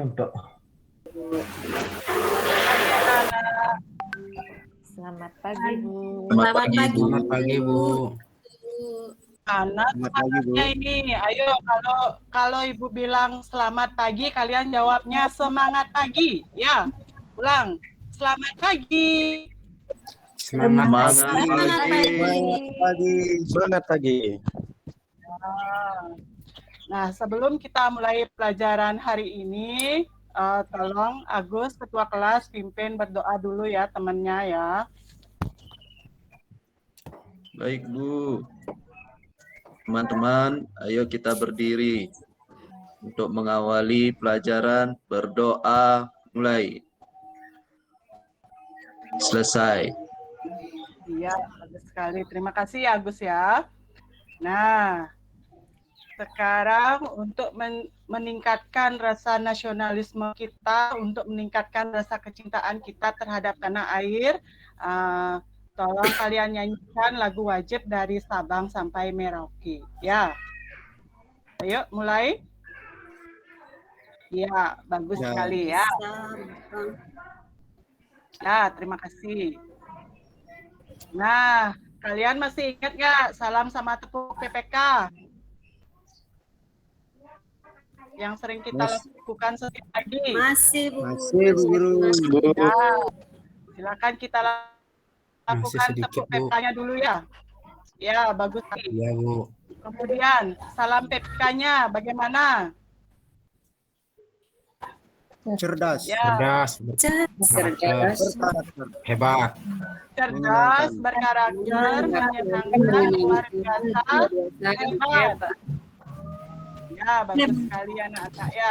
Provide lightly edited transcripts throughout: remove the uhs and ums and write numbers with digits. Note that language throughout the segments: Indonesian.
untuk Selamat pagi, Bu. Selamat pagi, Bu. Selamat pagi, Bu. Anak semangatnya ini, ayo kalau Ibu bilang selamat pagi, kalian jawabnya semangat pagi, ya. Ulang, selamat pagi. Semangat Semangat pagi. Nah, sebelum kita mulai pelajaran hari ini, tolong Agus, ketua kelas, pimpin berdoa dulu ya temannya ya. Baik, Bu. Teman-teman, ayo kita berdiri untuk mengawali pelajaran. Berdoa mulai. Selesai. Iya, bagus sekali. Terima kasih ya Agus ya. Nah, sekarang untuk meningkatkan rasa nasionalisme kita, untuk meningkatkan rasa kecintaan kita terhadap tanah air, tolong kalian nyanyikan lagu wajib dari Sabang sampai Merauke. Ya, ayo mulai. Ya, bagus sekali ya. Ya, terima kasih. Nah, kalian masih ingat nggak salam sama tepuk PPK? Yang sering kita lakukan setiap pagi. Masih, Bu. Masih, Bu Guru. Ya, silakan kita lakukan tepuk PPK-nya dulu ya. Ya, bagus. Iya, Bu. Kemudian, salam PPK-nya bagaimana? Cerdas. Ya, Cerdas. Hebat. cerdas, berkarakter, menyenangkan, luar biasa, hebat. Ya, bagus sekali anak-anak ya.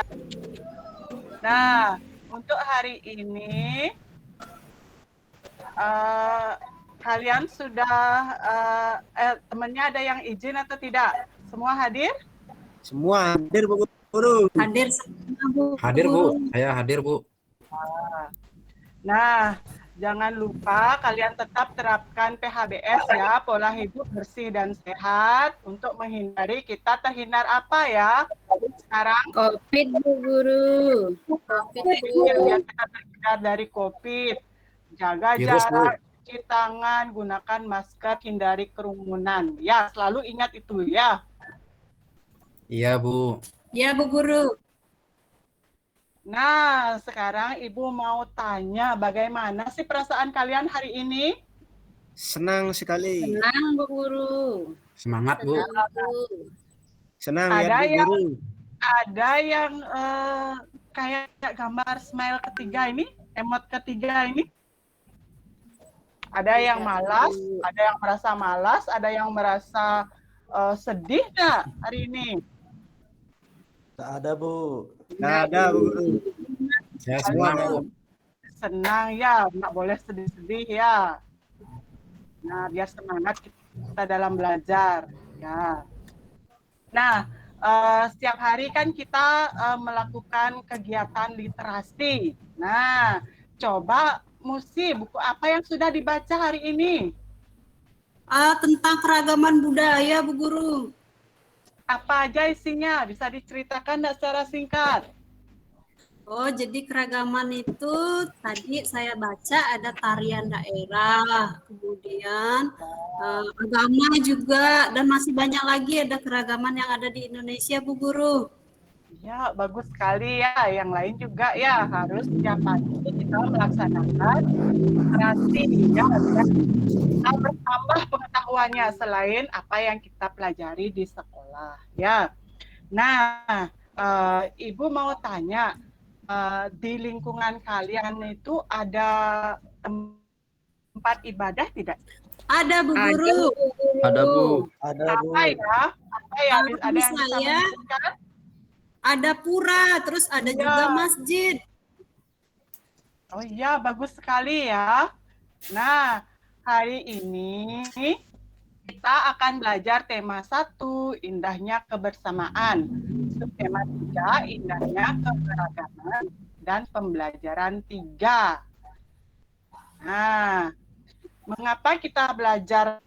Nah, untuk hari ini kalian sudah temannya ada yang izin atau tidak? Semua hadir? Semua hadir, Bu Guru. Hadir semua, Bu. Hadir, Bu. Saya hadir, Bu. Nah, jangan lupa kalian tetap terapkan PHBS ya, pola hidup bersih dan sehat untuk menghindari kita terhindar apa ya? Sekarang COVID, Bu Guru. biar kita terhindar dari COVID. Jaga Virus, Bu. jarak, cuci tangan, gunakan masker, hindari kerumunan. Ya, selalu ingat itu ya. Iya, Bu. Ya, Bu Guru. Nah, sekarang Ibu mau tanya bagaimana sih perasaan kalian hari ini? Senang sekali. Senang, Bu Guru. Semangat, Bu. Senang Ada ya, Bu Guru. Ada yang kayak gambar smile ketiga ini, emot ketiga ini. Ada yang malas, ada yang merasa malas, ada yang merasa sedih nggak hari ini? Tak ada, Bu. Nggak ada, Bu Guru. Saya senang, Bu. Senang ya, nggak boleh sedih-sedih ya. Nah, biar semangat kita dalam belajar ya. Nah, setiap hari kan kita melakukan kegiatan literasi. Nah, coba buku apa yang sudah dibaca hari ini? Tentang keragaman budaya, Bu Guru. Apa aja isinya? Bisa diceritakan nggak secara singkat? Oh, jadi keragaman itu tadi saya baca ada tarian daerah, kemudian agama juga, dan masih banyak lagi ada keragaman yang ada di Indonesia, Bu Guru. Ya, bagus sekali ya. Yang lain juga ya, harus setiap pagi kita melaksanakan literasi ya, kita bertambah pengetahuannya selain apa yang kita pelajari di sekolah ya. Nah, Ibu mau tanya, di lingkungan kalian itu ada tempat ibadah tidak? Ada, Bu Guru. Ada, Bu. Ada, Bu. Apa ya? Apa ya? Ada yang bisa Saya menyebutkan? ada pura, terus ada juga masjid. Oh iya, bagus sekali ya. Nah, hari ini kita akan belajar tema 1, indahnya kebersamaan. Tema 3, indahnya keberagaman. Dan pembelajaran 3. Nah, mengapa kita belajar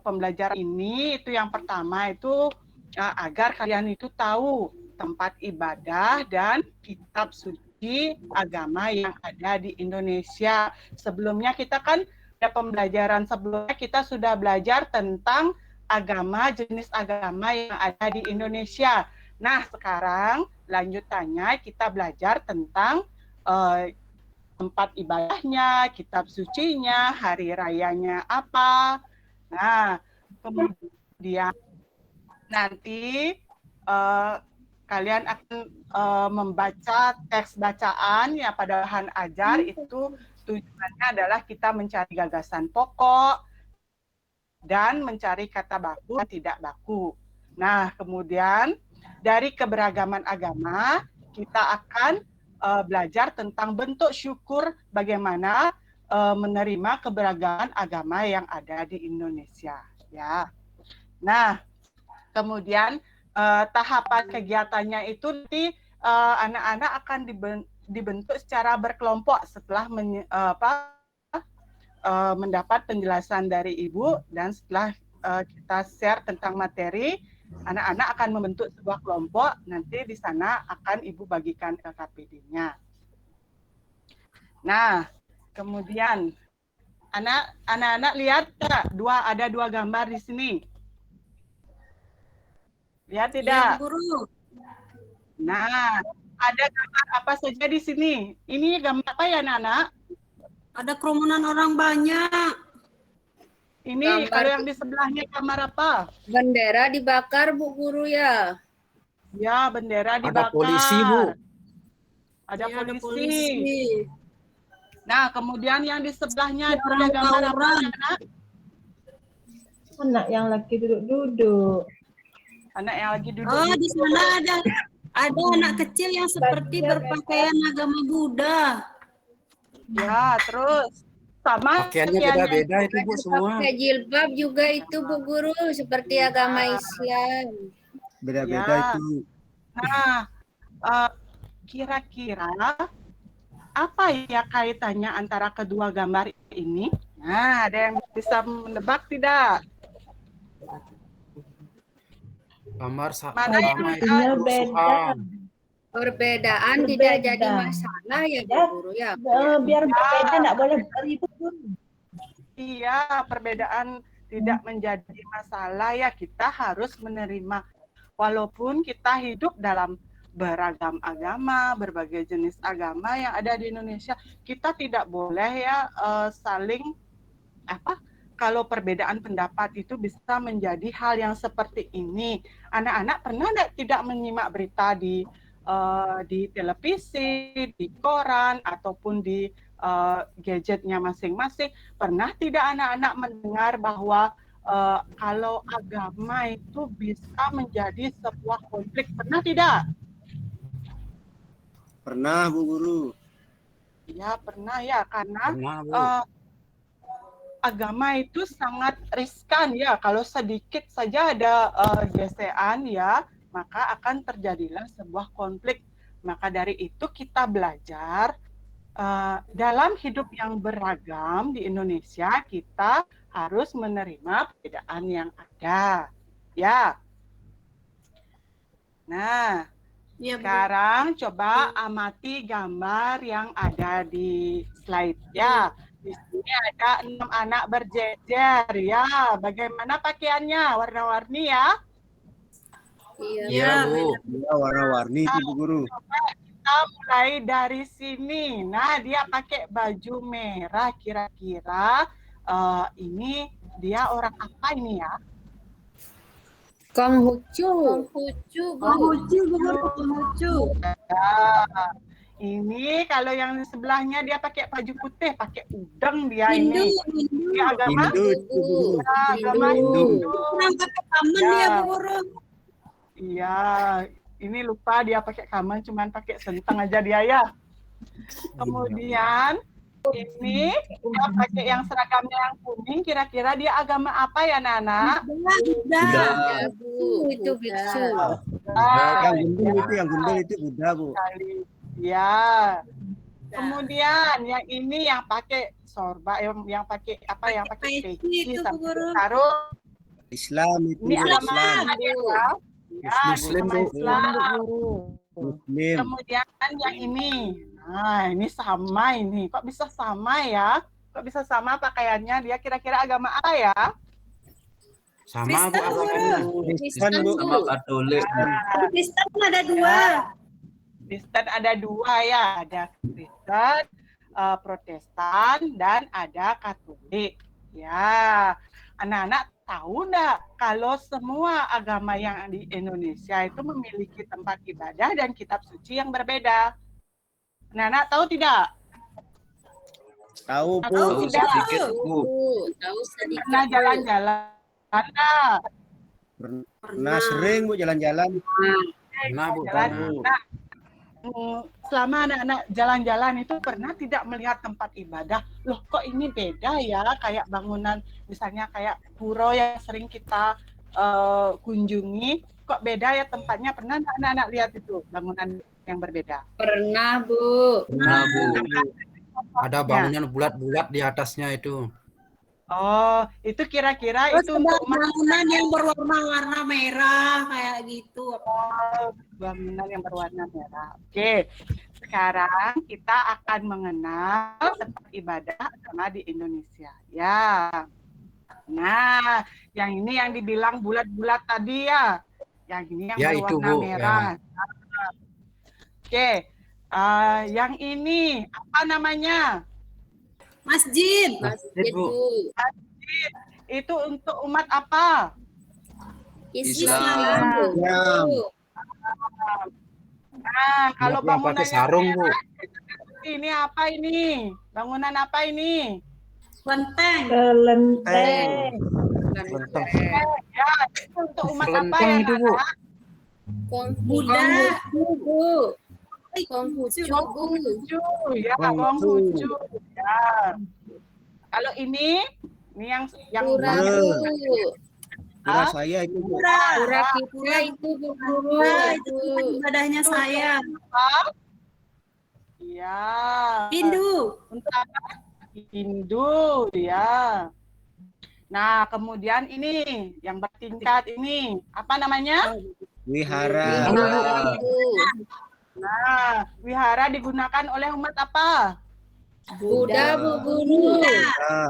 pembelajaran ini? Itu yang pertama itu agar kalian itu tahu tempat ibadah dan kitab suci agama yang ada di Indonesia. Sebelumnya kita kan ada pembelajaran sebelumnya kita sudah belajar tentang agama, jenis agama yang ada di Indonesia. Nah, sekarang lanjutannya kita belajar tentang tempat ibadahnya, kitab sucinya, hari rayanya apa. Nah, kemudian nanti kalian akan membaca teks bacaan ya pada bahan ajar itu tujuannya adalah kita mencari gagasan pokok dan mencari kata baku dan tidak baku. Nah, kemudian dari keberagaman agama kita akan belajar tentang bentuk syukur bagaimana menerima keberagaman agama yang ada di Indonesia ya. Nah, kemudian tahapan kegiatannya itu nanti anak-anak akan dibentuk secara berkelompok setelah mendapat penjelasan dari Ibu dan setelah kita share tentang materi, anak-anak akan membentuk sebuah kelompok, nanti di sana akan Ibu bagikan LKPD-nya. Nah, kemudian anak-anak lihat ada dua gambar di sini. Lihat tidak? Ya, Guru. Nah, ada gambar apa saja di sini? Ini gambar apa ya, Nana? Ada kerumunan orang banyak. Ini Gambar. kalau yang di sebelahnya gambar apa? Bendera dibakar, Bu Guru ya. Ya, bendera Ada dibakar. polisi, Bu. Ada Ya, ada polisi. polisi. Nah, kemudian yang di sebelahnya Ada ada orang gambar apa, tawuran. Nana? Anak yang lagi duduk-duduk. Anak yang lagi duduk. Oh, di sana ada anak kecil yang seperti berpakaian agama Buddha. Ya, terus sama Pakaiannya beda-beda itu, Bu, semua. Pakai jilbab juga itu, Bu Guru, seperti agama Islam. Beda-beda Ya. itu. Nah, kira-kira apa ya kaitannya antara kedua gambar ini? Nah, ada yang bisa menebak tidak? Gambar Mana yang sama Artinya itu beda. kerusuhan. Perbedaan Berbeda. tidak jadi masalah ya, Bu Guru ya. Biar berbeda, nggak boleh ribut. Iya, perbedaan tidak menjadi masalah ya, kita harus menerima. Walaupun kita hidup dalam beragam agama, berbagai jenis agama yang ada di Indonesia, kita tidak boleh ya saling kalau perbedaan pendapat itu bisa menjadi hal yang seperti ini. Anak-anak pernah tidak menyimak berita di televisi, di koran, ataupun di gadgetnya masing-masing? Pernah tidak anak-anak mendengar bahwa kalau agama itu bisa menjadi sebuah konflik? Pernah tidak? Pernah, Bu Guru. Ya, pernah ya, karena Pernah, Bu. agama itu sangat riskan ya. Kalau sedikit saja ada gesekan ya, maka akan terjadilah sebuah konflik. Maka dari itu kita belajar dalam hidup yang beragam di Indonesia, kita harus menerima perbedaan yang ada. Ya. Nah, Ya, Bu. sekarang coba amati gambar yang ada di slide ya. Di sini ada 6 anak berjejer ya. Bagaimana pakaiannya? Warna-warni ya. Iya. Iya, Bu. Ya, warna-warni itu, Bu Guru. Kita mulai dari sini. Nah, dia pakai baju merah. Kira-kira ini dia orang apa ini ya? Konghucu. Konghucu, Bu Guru, Konghucu. Nah, ini kalau yang di sebelahnya dia pakai baju putih, pakai udeng dia Hindu, ini. Hindu. Dia agama Hindu itu, Bu Guru. agama Hindu. Hindu. Orang pakai kamen Ya. dia, Bu Guru. Iya, ini lupa dia pakai kamen, cuman pakai sentang aja dia ya. Kemudian ini dia pakai yang seragamnya yang kuning. Kira-kira dia agama apa ya, Nana? Buddha. Ya, Bu. Itu biksu. Ah, Yang gundul itu Buddha, Bu. sekali. Ya. Kemudian yang ini yang pakai sorba, yang pakai apa? Yang pakai Peci peci itu, Bu sampai Guru. sarung. Islam itu, Ini Bu, agama Islam. apa ya? Ya, Muslim, agama Bu. Islam. Muslim. Kemudian yang ini. Nah, ini sama ini. Kok bisa sama ya? Kok bisa sama pakaiannya? Dia kira-kira agama apa ya? Sama Bu Kristen, agamanya. Kristen, Bu. Bu. Katolik. Kristen ada dua. Kristen ada dua ya. Ada Kristen, Protestan, dan ada Katolik. Ya, anak-anak tahu enggak kalau semua agama yang di Indonesia itu memiliki tempat ibadah dan kitab suci yang berbeda? Anak-anak tahu tidak? Tahu, Bu. Tahu tidak? Sedikit, Bu. Tahu sedikit. Pernah Bu. jalan-jalan enggak? Pernah sering, Bu, jalan-jalan. Pernah Bu, Jalan. pernah. Nah, selama anak-anak jalan-jalan itu pernah tidak melihat tempat ibadah? Loh, kok ini beda ya? Kayak bangunan, misalnya kayak pura yang sering kita kunjungi, kok beda ya tempatnya? Pernah nggak anak-anak lihat itu bangunan yang berbeda? Pernah, Bu. Nah, Bu. Ada bangunan bulat-bulat di atasnya itu. Oh, itu kira-kira Terus itu ada untuk bangunan yang berwarna-warna merah kayak gitu. bangunan yang berwarna merah. Oke, sekarang kita akan mengenal tempat ibadah agama di Indonesia. Ya. Nah, yang ini yang dibilang bulat-bulat tadi ya. Yang ini yang Ya, itu, berwarna Bu. merah. Oke, yang ini apa namanya? Masjid. Masjid, Bu. Bu. Itu untuk umat apa? Islam, Bu. Islam. Nah, kalau Yang pakai bangunannya sarung, Bu. ini apa ini? Bangunan apa ini? Kelenteng. Kelenteng. Ya, itu untuk umat apa Kelenteng ya? itu, Bu. Buddha. Bu. Konghucu, Bu. Konghucu, ya, Konghucu. Konghucu. Ya. Kalau ini yang Pura, Pura. Bu. Pura saya itu, Bu. Pura kita itu, Bu Guru. Itu tempat ibadahnya saya. ya. Hindu. Untuk apa? Hindu, ya. Nah, kemudian ini yang bertingkat ini apa namanya? Wihara. Bu. Nah, wihara digunakan oleh umat apa? Buddha, Bu Guru. Nah,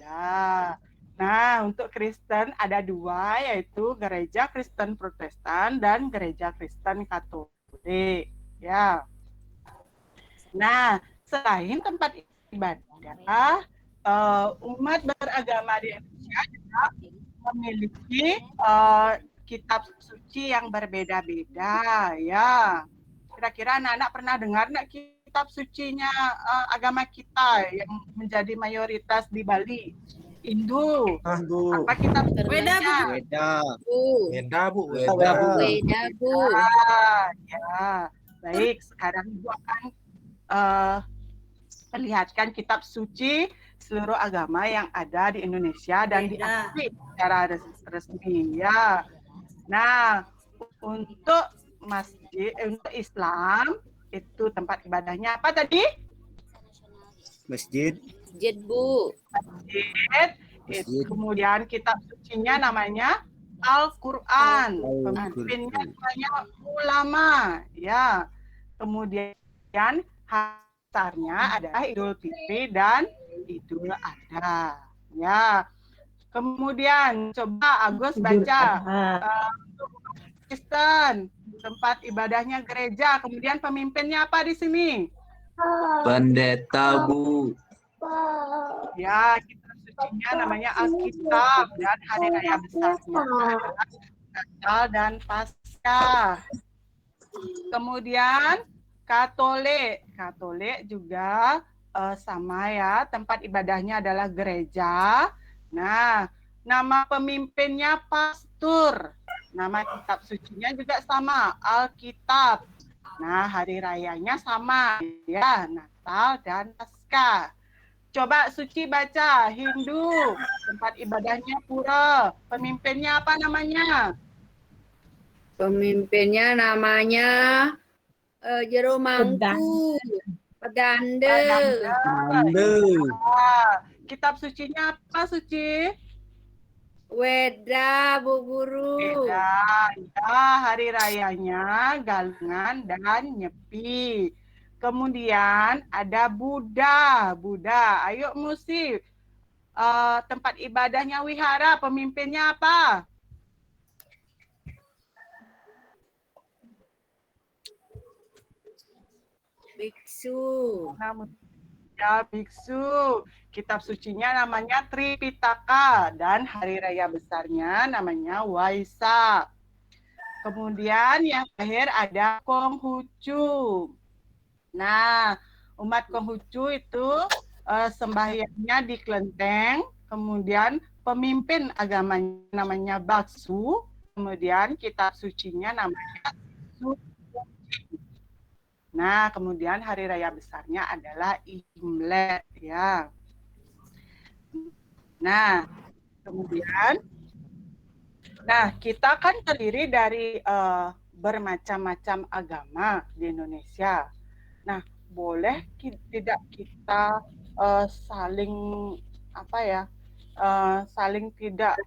Ya. Nah, untuk Kristen ada dua, yaitu gereja Kristen Protestan dan gereja Kristen Katolik. Ya. Nah, selain tempat ibadah, umat beragama di Indonesia juga memiliki kitab suci yang berbeda-beda. Ya. Kira-kira anak-anak pernah dengar nggak kitab sucinya agama kita yang menjadi mayoritas di Bali? Hindu. Bu. Apa kitab Beda, sucinya? beda. Bu. Beda, Bu. Beda, Beda. Bu. Beda, Bu. Ya. Baik, sekarang Ibu akan perlihatkan kitab suci seluruh agama yang ada di Indonesia dan Beda. diakui secara resmi. Ya. Nah, untuk masjid, untuk Islam itu tempat ibadahnya apa tadi? Masjid. Masjid, Bu. Masjid. Masjid. Kemudian kitab sucinya namanya Al-Quran. Al-Quran. Pemimpinnya namanya ulama. Ya. Kemudian hasarnya adalah Idul Fitri dan Idul Adha. Ya. Kemudian coba Agus baca Kristen, tempat ibadahnya gereja. Kemudian pemimpinnya apa di sini? Pendeta, Bu. Ya, kitab sucinya namanya Alkitab dan hari raya besarnya adalah Natal dan Paskah. Kemudian Katolik, Katolik juga sama ya, tempat ibadahnya adalah gereja. Nah, nama pemimpinnya pastor. Nama kitab sucinya juga sama, Alkitab. Nah, hari rayanya sama ya, Natal dan Paskah. Coba Suci baca, Hindu, tempat ibadahnya pura. Pemimpinnya apa namanya? Pemimpinnya namanya Jero Mangku. Pedanda. Ande. Kitab sucinya apa, Suci? Weda, Bu Guru. Beda. Ya, hari rayanya Galungan dan Nyepi. Kemudian ada Buddha. Buddha, ayo Musi. Tempat ibadahnya wihara, pemimpinnya apa? Biksu. Ya, biksu. Kitab sucinya namanya Tripitaka dan hari raya besarnya namanya Waisak. Kemudian yang terakhir ada Konghucu. Nah, umat Konghucu itu sembahyangnya di kelenteng, kemudian pemimpin agamanya namanya Baksu, kemudian kitab sucinya namanya Suci. Nah, kemudian hari raya besarnya adalah Imlek, ya. Nah, kemudian, kita kan terdiri dari bermacam-macam agama di Indonesia. Nah, boleh tidak kita saling saling tidak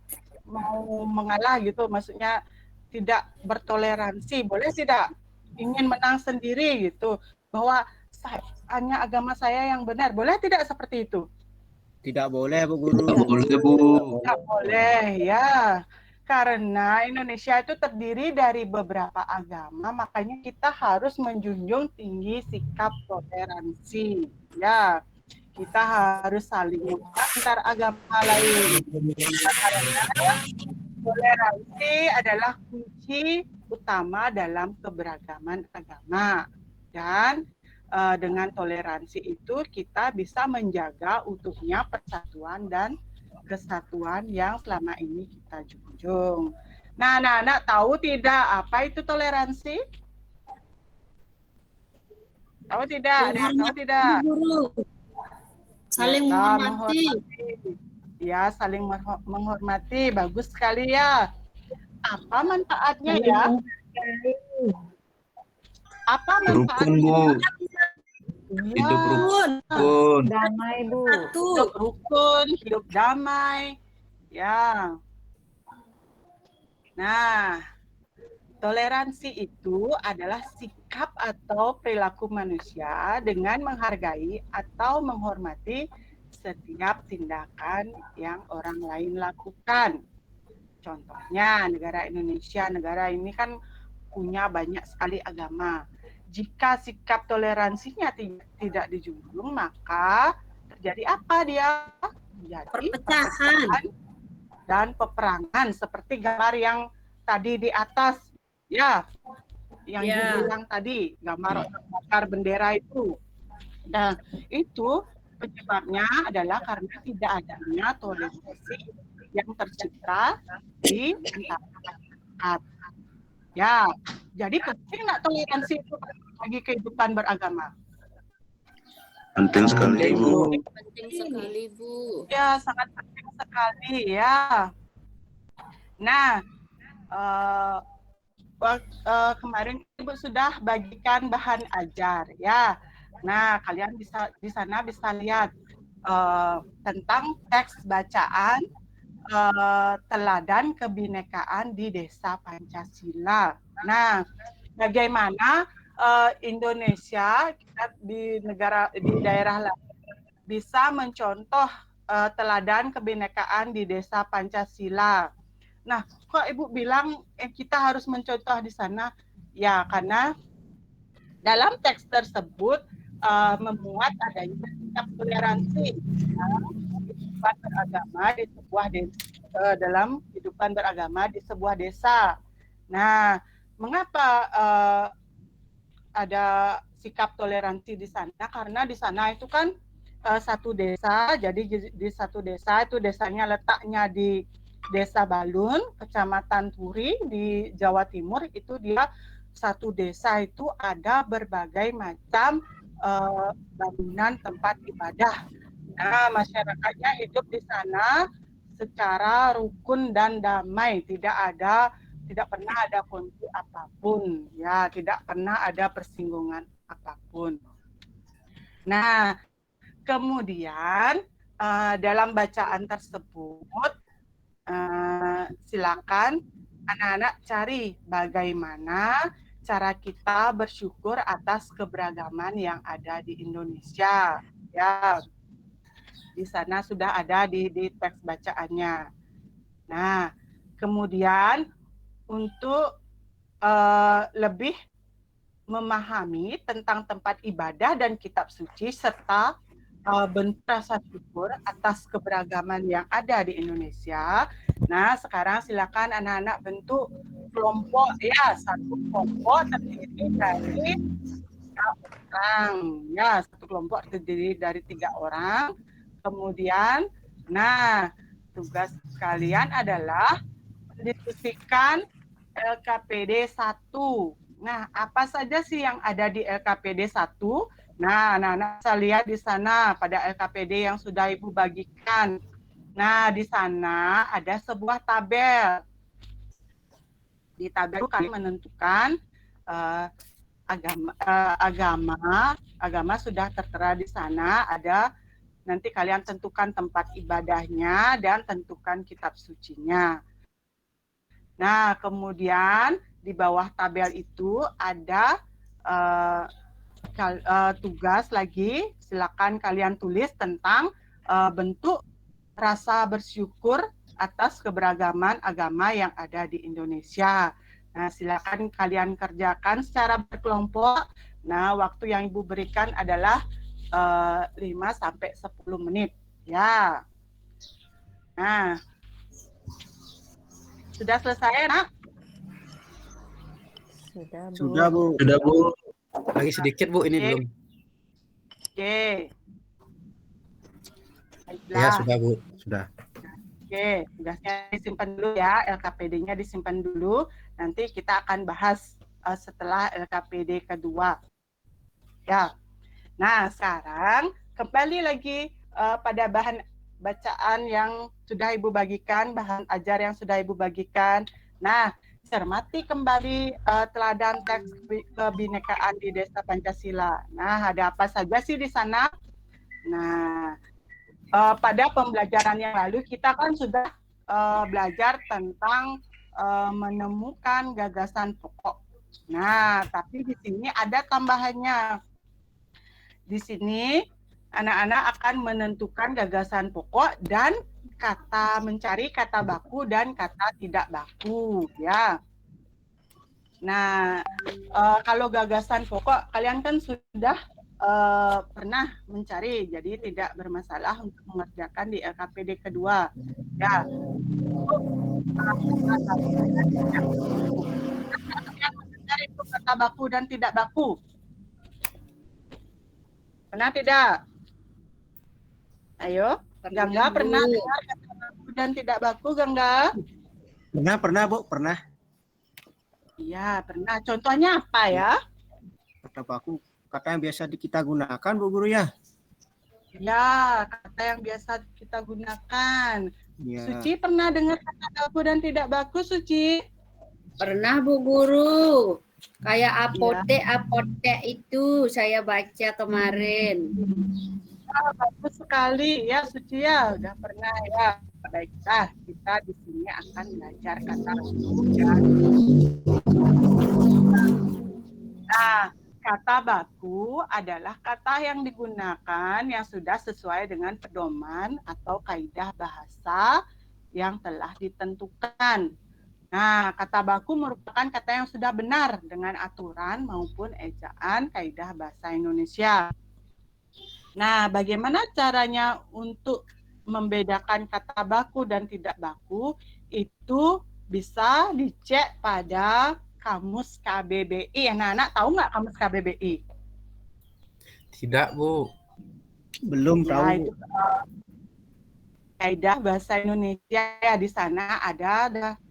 mau mengalah gitu, maksudnya tidak bertoleransi, boleh tidak? Ingin menang sendiri gitu, bahwa hanya agama saya yang benar, boleh tidak seperti itu? Tidak boleh, Bu Guru. Tidak boleh, Bu. Tidak boleh, ya. Karena Indonesia itu terdiri dari beberapa agama, makanya kita harus menjunjung tinggi sikap toleransi. Ya, kita harus saling antar agama lain. Karena toleransi adalah kunci utama dalam keberagaman agama. Dan dengan toleransi itu kita bisa menjaga utuhnya persatuan dan kesatuan yang selama ini kita junjung. Nah, anak-anak tahu tidak apa itu toleransi? Tahu tidak? Tahu tidak? Guru. Saling Ya, menghormati. Ya, saling menghormati. Bagus sekali ya. Apa manfaatnya ya? Apa Rukun, manfaatnya? Bu. Ya, Hidup rukun. Damai, Bu. hidup rukun, hidup damai. Ya. Nah, toleransi itu adalah sikap atau perilaku manusia dengan menghargai atau menghormati setiap tindakan yang orang lain lakukan. Contohnya, negara Indonesia, negara ini kan punya banyak sekali agama. Jika sikap toleransinya tidak dijunjung, maka terjadi apa dia? Terjadi Perpecahan dan peperangan seperti gambar yang tadi di atas, ya, yang dibilang tadi, gambar bakar bendera itu. Nah, itu penyebabnya adalah karena tidak adanya toleransi yang tercipta di antara masyarakat. Ya, jadi penting nggak toleransi itu bagi kehidupan beragama? Penting sekali, Bu. Penting sekali, Bu. Ya, sangat penting sekali ya. Nah, kemarin Ibu sudah bagikan bahan ajar ya. Nah, kalian bisa di sana bisa lihat tentang teks bacaan teladan kebinekaan di Desa Pancasila. Nah, bagaimana Indonesia kita di daerah lain bisa mencontoh teladan kebinekaan di Desa Pancasila. Nah, kok Ibu bilang kita harus mencontoh di sana? Ya, karena dalam teks tersebut memuat adanya sikap toleransi kehidupan beragama di sebuah desa, dalam kehidupan beragama di sebuah desa. Nah, mengapa ada sikap toleransi di sana? Karena di sana itu kan satu desa, jadi di satu desa itu desanya letaknya di Desa Balun, Kecamatan Turi di Jawa Timur, itu dia satu desa itu ada berbagai macam bangunan tempat ibadah. Nah, masyarakatnya hidup di sana secara rukun dan damai, tidak pernah ada konflik apapun, ya, tidak pernah ada persinggungan apapun. Nah, kemudian dalam bacaan tersebut silakan anak-anak cari bagaimana cara kita bersyukur atas keberagaman yang ada di Indonesia. Ya, di sana sudah ada di teks bacaannya. Nah, kemudian untuk lebih memahami tentang tempat ibadah dan kitab suci serta bentuk rasa syukur atas keberagaman yang ada di Indonesia. Nah, sekarang silakan anak-anak bentuk kelompok ya, satu kelompok terdiri dari 3 orang. Ya, satu kelompok terdiri dari 3 orang. Kemudian, nah, tugas kalian adalah mendiskusikan LKPD 1. Nah, apa saja sih yang ada di LKPD 1? Nah, anak-anak bisa lihat di sana pada LKPD yang sudah Ibu bagikan. Nah, di sana ada sebuah tabel. Di tabel kami menentukan agama sudah tertera di sana. Ada nanti kalian tentukan tempat ibadahnya dan tentukan kitab sucinya. Nah, kemudian di bawah tabel itu ada tugas lagi, silakan kalian tulis tentang bentuk rasa bersyukur atas keberagaman agama yang ada di Indonesia. Nah, silakan kalian kerjakan secara berkelompok. Nah, waktu yang Ibu berikan adalah 5 sampai 10 menit. Ya. Nah, sudah selesai, Nak? Sudah, Bu. Sudah, Bu. Lagi sedikit Bu, ini Oke. belum. Oke. Ya Baiklah. sudah Bu, sudah. Oke, tugasnya disimpan dulu ya, LKPD-nya disimpan dulu. Nanti kita akan bahas setelah LKPD kedua. Ya. Nah, sekarang kembali lagi pada bahan bacaan yang sudah Ibu bagikan, bahan ajar yang sudah Ibu bagikan. Nah, cermati kembali teladan teks kebinekaan di Desa Pancasila. Nah, ada apa saja sih di sana? Nah, pada pembelajaran yang lalu kita kan sudah belajar tentang menemukan gagasan pokok. Nah, tapi di sini ada tambahannya. Di sini anak-anak akan menentukan gagasan pokok dan mencari kata baku dan kata tidak baku, ya. Nah, kalau gagasan pokok kalian kan sudah pernah mencari, jadi tidak bermasalah untuk mengerjakan di LKPD kedua. Ya. Mencari kata baku dan tidak baku. Pernah tidak? Ayo, Gangga pernah dengar kata baku dan tidak baku, Gangga? Pernah, Bu. Pernah. Iya, pernah. Contohnya apa ya? Kata baku, kata yang biasa kita gunakan, Bu Guru ya. Ya, kata yang biasa kita gunakan. Ya. Suci pernah dengar kata baku dan tidak baku, Suci? Pernah, Bu Guru. Kayak apotek itu saya baca kemarin. Bagus sekali ya, Suci ya. Udah pernah ya. Baiklah, kita di sini akan belajar kata baku. Nah, kata baku adalah kata yang digunakan yang sudah sesuai dengan pedoman atau kaidah bahasa yang telah ditentukan. Nah, kata baku merupakan kata yang sudah benar dengan aturan maupun ejaan kaidah bahasa Indonesia. Nah, bagaimana caranya untuk membedakan kata baku dan tidak baku? Itu bisa dicek pada Kamus KBBI. Anak-anak tahu nggak Kamus KBBI? Tidak Bu. Belum Ya, tahu. itu kaidah bahasa Indonesia ya, di sana ada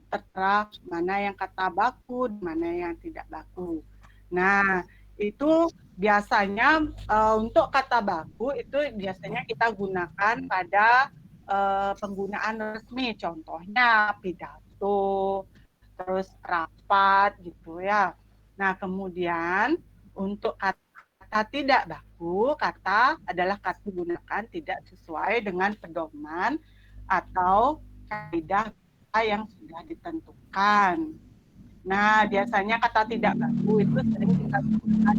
tertera mana yang kata baku, mana yang tidak baku. Nah, itu biasanya untuk kata baku itu biasanya kita gunakan pada penggunaan resmi, contohnya pidato, terus rapat gitu ya. Nah, kemudian untuk kata tidak baku, kata adalah kata digunakan tidak sesuai dengan pedoman atau kaidah yang sudah ditentukan. Nah, biasanya kata tidak baku itu sering kita gunakan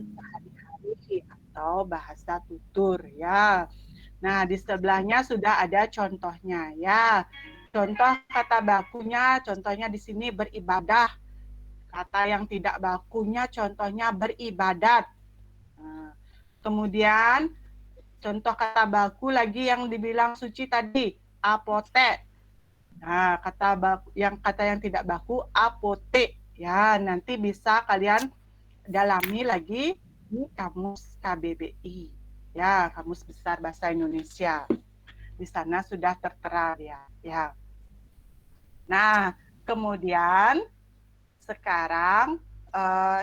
sehari-hari atau bahasa tutur ya. Nah, di sebelahnya sudah ada contohnya ya. Contoh kata bakunya, contohnya di sini beribadah. Kata yang tidak bakunya, contohnya beribadat. Nah, kemudian contoh kata baku lagi yang dibilang suci tadi, apotek. Nah, kata yang tidak baku, apotek. Ya, nanti bisa kalian dalami lagi di kamus KBBI. Ya, Kamus Besar Bahasa Indonesia. Di sana sudah tertera ya. Nah, kemudian sekarang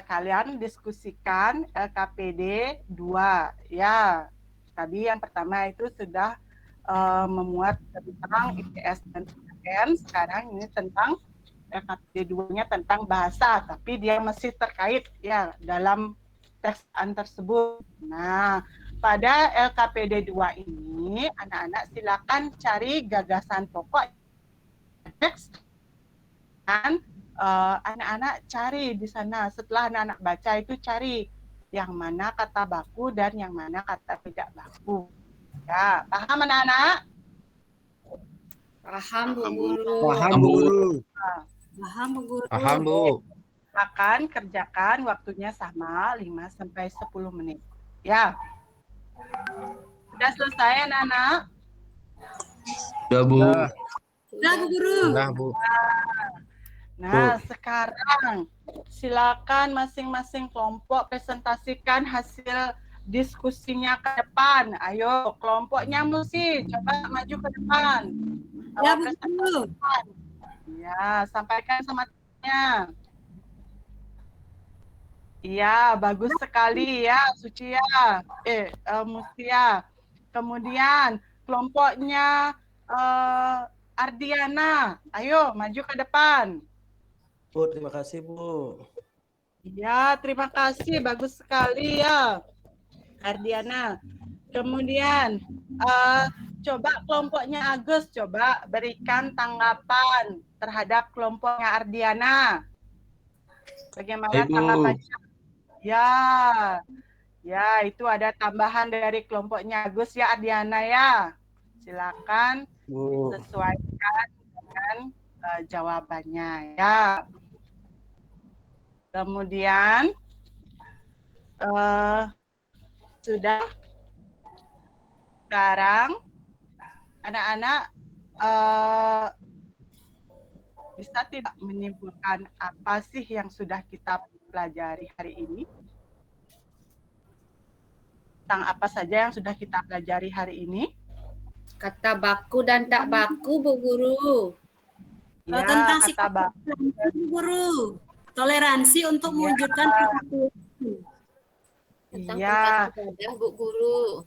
kalian diskusikan LKPD 2 ya. Tadi yang pertama itu sudah memuat tentang IPS dan IPN, sekarang ini tentang LKPD 2-nya tentang bahasa, tapi dia masih terkait ya dalam teks tersebut. Nah, pada LKPD 2 ini anak-anak silakan cari gagasan pokok teks dan anak-anak cari di sana. Setelah anak-anak baca itu cari yang mana kata baku dan yang mana kata tidak baku. Ya, paham anak-anak? Paham Bu Guru. Paham Bu Guru. Paham Bu Guru. Paham, Bu. Akan kerjakan waktunya sama 5-10 menit. Ya. Sudah selesai anak-anak? Sudah, Bu. Sudah Bu Guru. Sudah, Bu. Nah, sekarang silakan masing-masing kelompok presentasikan hasil diskusinya ke depan. Ayo, kelompoknya mesti coba maju ke depan. Ya Bu Guru. Ya, sampaikan semangatnya. Iya, bagus sekali ya, Sucia. Musia. Kemudian kelompoknya Ardiana. Ayo, maju ke depan. Bu, terima kasih Bu. Ya, terima kasih. Bagus sekali ya, Ardiana. Kemudian, coba kelompoknya Agus, coba berikan tanggapan terhadap kelompoknya Ardiana. Bagaimana Ibu. tanggapannya? Ya, itu ada tambahan dari kelompoknya Agus ya, Ardiana ya. Silakan Bu. sesuaikan dengan jawabannya ya. Kemudian sudah. Sekarang anak-anak bisa tidak menyimpulkan apa sih yang sudah kita pelajari hari ini? Tentang apa saja yang sudah kita pelajari hari ini? Kata baku dan tak baku Bu Guru. Ya, Tentang kata sikap baku. Bu Guru. Toleransi untuk mewujudkan persatuan. Tentang Iya. tempat ibadah Bu Guru.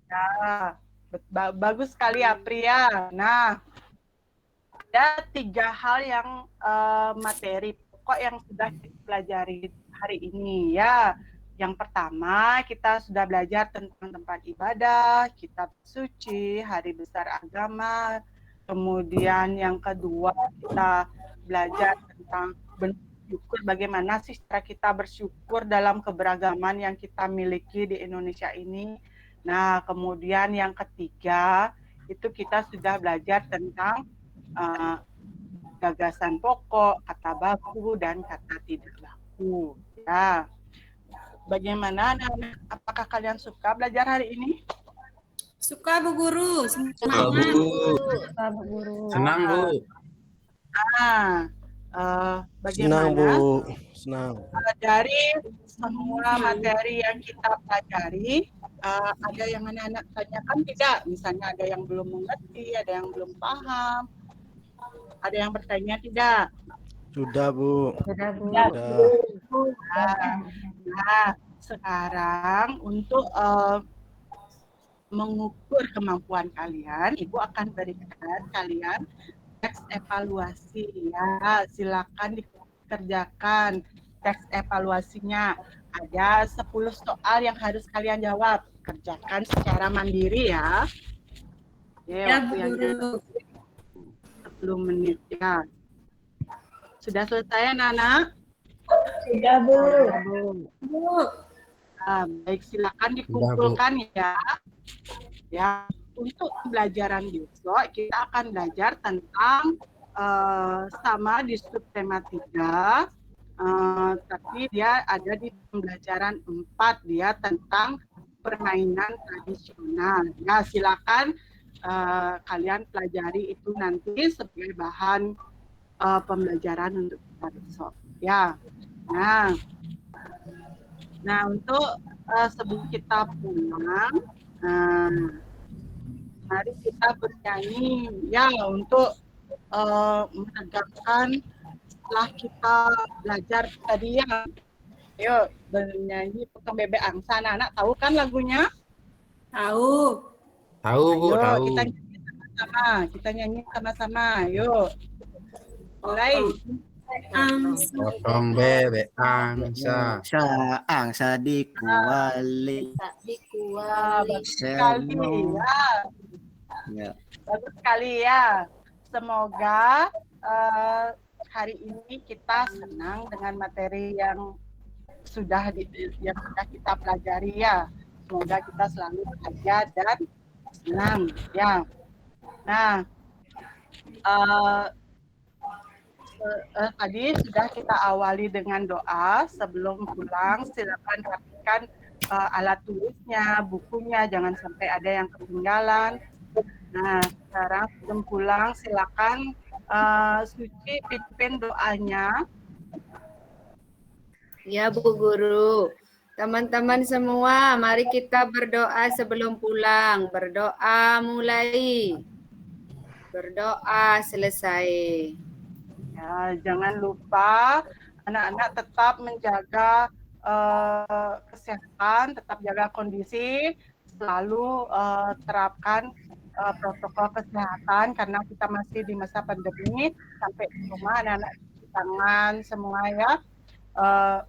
Ya, bagus sekali Apria. Nah, ada 3 hal yang materi pokok yang sudah kita pelajari hari ini ya. Yang pertama, kita sudah belajar tentang tempat ibadah, kitab suci, hari besar agama. Kemudian yang kedua, kita belajar tentang bersyukur, bagaimana sih cara kita bersyukur dalam keberagaman yang kita miliki di Indonesia ini. Nah, kemudian yang ketiga, itu kita sudah belajar tentang gagasan pokok, kata baku, dan kata tidak baku. Ya. Bagaimana anak-anak? Apakah kalian suka belajar hari ini? Suka Bu Guru. Suka, Semangat. Bu. Pak Guru. Senang, Bu. Bagaimana? Senang Bu. Senang. Dari semua materi yang kita pelajari, ada yang anak-anak tanyakan tidak? Misalnya ada yang belum mengerti, ada yang belum paham, ada yang bertanya tidak? Sudah Bu. Sudah Bu. Sudah. Nah, sekarang untuk mengukur kemampuan kalian, Ibu akan berikan kalian teks evaluasi ya. Silakan dikerjakan teks evaluasinya. Ada 10 soal yang harus kalian jawab. Kerjakan secara mandiri ya. Ya Bu Waktu yang Guru. menit ya. Sudah selesai anak-anak? Sudah, Bu. Baik, silakan dikumpulkan ya. Ya, untuk pembelajaran besok kita akan belajar tentang sama di subtema 3, tapi dia ada di pembelajaran 4 dia tentang permainan tradisional. Ya, silakan kalian pelajari itu nanti sebagai bahan pembelajaran untuk kita besok. Ya, nah untuk sebelum kita pulang, mari kita bernyanyi ya untuk menegakkan setelah kita belajar tadi ya. Yuk bernyanyi Potong Bebek Angsa. Anak-anak tahu kan lagunya? Tahu. Tahu, Bu, Yuk tahu. kita nyanyi sama-sama. Kita nyanyi sama-sama. Yuk. Mulai. Potong bebek angsa. Angsa dikuali. Bagus sekali ya. Ya. Bagus sekali ya. Semoga hari ini kita senang dengan materi yang sudah kita pelajari ya. Semoga kita selalu bahagia dan senang ya. Nah, tadi sudah kita awali dengan doa. Sebelum pulang silakan rapikan alat tulisnya, bukunya, jangan sampai ada yang ketinggalan. Nah, sekarang sebelum pulang silakan Suci pimpin doanya. Ya Bu Guru. Teman-teman semua, mari kita berdoa sebelum pulang. Berdoa mulai. Berdoa selesai. Ya, jangan lupa anak-anak tetap menjaga kesehatan, tetap jaga kondisi, selalu terapkan protokol kesehatan karena kita masih di masa pandemi. Sampai di rumah anak-anak cuci tangan semua ya,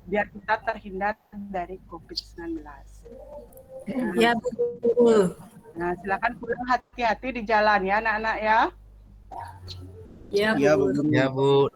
biar kita terhindar dari COVID-19. Ya, Bu. Nah, silakan pulang hati-hati di jalan ya anak-anak ya. Ya, Ya, Bu. Bu. Ya, Bu.